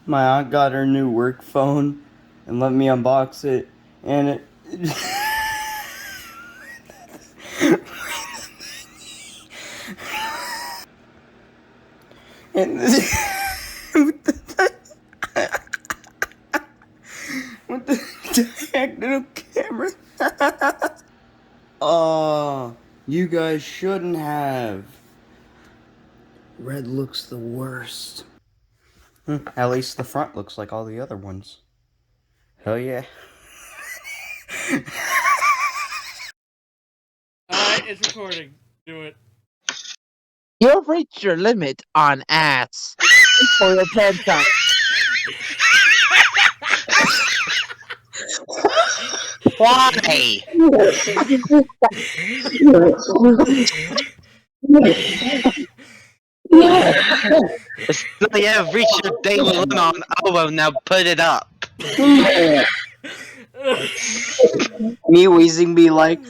My aunt got her new work phone and let me unbox it, and it. and with the diagonal camera. Oh, you guys shouldn't have. Red looks the worst. At least the front looks like all the other ones. Hell yeah. Alright, it's recording. Do it. You've reached your limit on ass. For your bedtime. Why? So you have reached your daily limit on elbow, now put it up. Me wheezing be like,